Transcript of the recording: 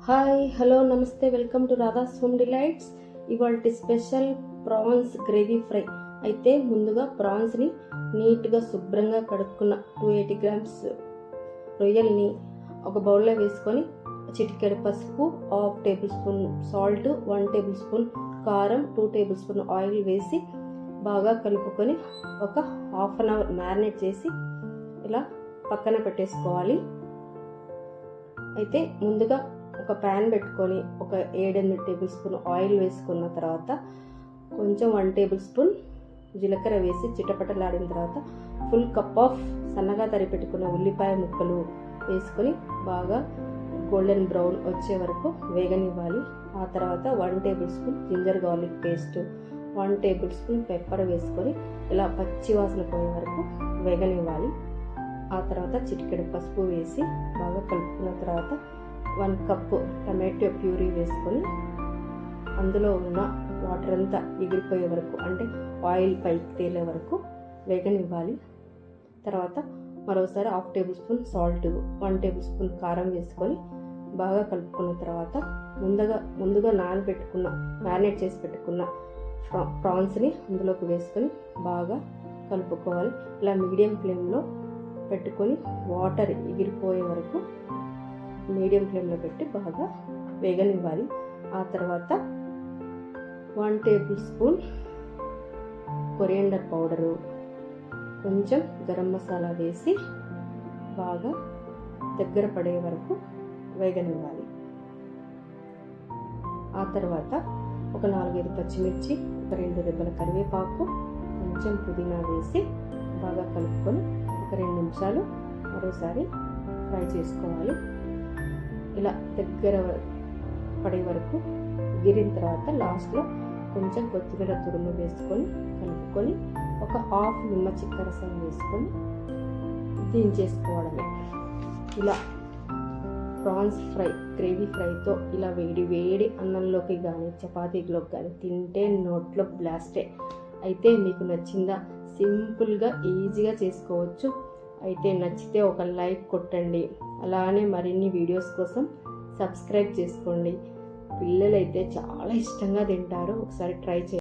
Hi hello నమస్తే welcome to Radha's home delights. ఇవాల్టి special prawns gravy fry. అయితే ముందుగా ప్రాన్స్ని నీట్గా శుభ్రంగా కడుక్కున్న 280 గ్రామ్స్ రొయ్యల్ని ఒక బౌల్లో వేసుకొని చిటికెడు పసుపు, 1/2 table spoon salt, 1 table spoon కారం, 2 టేబుల్ స్పూన్ ఆయిల్ వేసి బాగా కలుపుకొని ఒక హాఫ్ అన్ అవర్ మ్యారినేట్ చేసి ఇలా పక్కన పెట్టేసుకోవాలి. అయితే ముందుగా ఒక ప్యాన్ పెట్టుకొని ఒక 7-8 టేబుల్ స్పూన్ ఆయిల్ వేసుకున్న తర్వాత కొంచెం 1 టేబుల్ స్పూన్ జీలకర్ర వేసి చిటపటలాడిన తర్వాత ఫుల్ కప్ ఆఫ్ సన్నగా తరిపెట్టుకున్న ఉల్లిపాయ ముక్కలు వేసుకొని బాగా గోల్డెన్ బ్రౌన్ వచ్చే వరకు వేగనివ్వాలి. ఆ తర్వాత 1 tablespoon ginger garlic paste, 1 tablespoon pepper వేసుకొని ఇలా పచ్చి వాసన పోయే వరకు వేగనివ్వాలి. ఆ తర్వాత చిటికెడు పసుపు వేసి బాగా కలుపుకున్న తర్వాత 1 కప్పు టమాటో ప్యూరీ వేసుకొని అందులో ఉన్న వాటర్ అంతా ఎగిరిపోయే వరకు, అంటే ఆయిల్ పైకి తేలే వరకు వేగనివ్వాలి. తర్వాత మరోసారి 1/2 table spoon salt, 1 table spoon కారం వేసుకొని బాగా కలుపుకున్న తర్వాత ముందుగా మ్యారినేట్ చేసి పెట్టుకున్న ప్రాన్స్ని అందులోకి వేసుకొని బాగా కలుపుకోవాలి. ఇలా మీడియం ఫ్లేమ్లో పెట్టుకొని వాటర్ ఎగిరిపోయే వరకు మీడియం ఫ్లేమ్లో పెట్టి బాగా వేగనివ్వాలి. ఆ తర్వాత 1 టేబుల్ స్పూన్ కొరియండర్ పౌడరు, కొంచెం గరం మసాలా వేసి బాగా దగ్గర పడే వరకు వేగనివ్వాలి. ఆ తర్వాత ఒక 4-5 పచ్చిమిర్చి, ఒక 2 రెబ్బల కరివేపాకు, కొంచెం పుదీనా వేసి బాగా కలుపుకొని ఒక 2 నిమిషాలు మరోసారి ఫ్రై చేసుకోవాలి. ఇలా దగ్గర పడే వరకు గిరిన తర్వాత లాస్ట్లో కొంచెం కొత్తిమీర తురుము వేసుకొని కలుపుకొని ఒక హాఫ్ నిమ్మ చిక్క రసం వేసుకొని దించేసుకోవడమే. ఇలా ప్రాన్స్ ఫ్రై గ్రేవీ ఫ్రైతో ఇలా వేడి అన్నంలోకి కానీ చపాతీలోకి కానీ తింటే నోట్లో బ్లాస్టే. అయితే మీకు నచ్చిందా? సింపుల్గా ఈజీగా చేసుకోవచ్చు. అయితే నచ్చితే ఒక లైక్ కొట్టండి. అలానే మరిన్ని వీడియోస్ కోసం సబ్స్క్రైబ్ చేసుకోండి. పిల్లలైతే చాలా ఇష్టంగా తింటారు. ఒకసారి ట్రై చేయండి.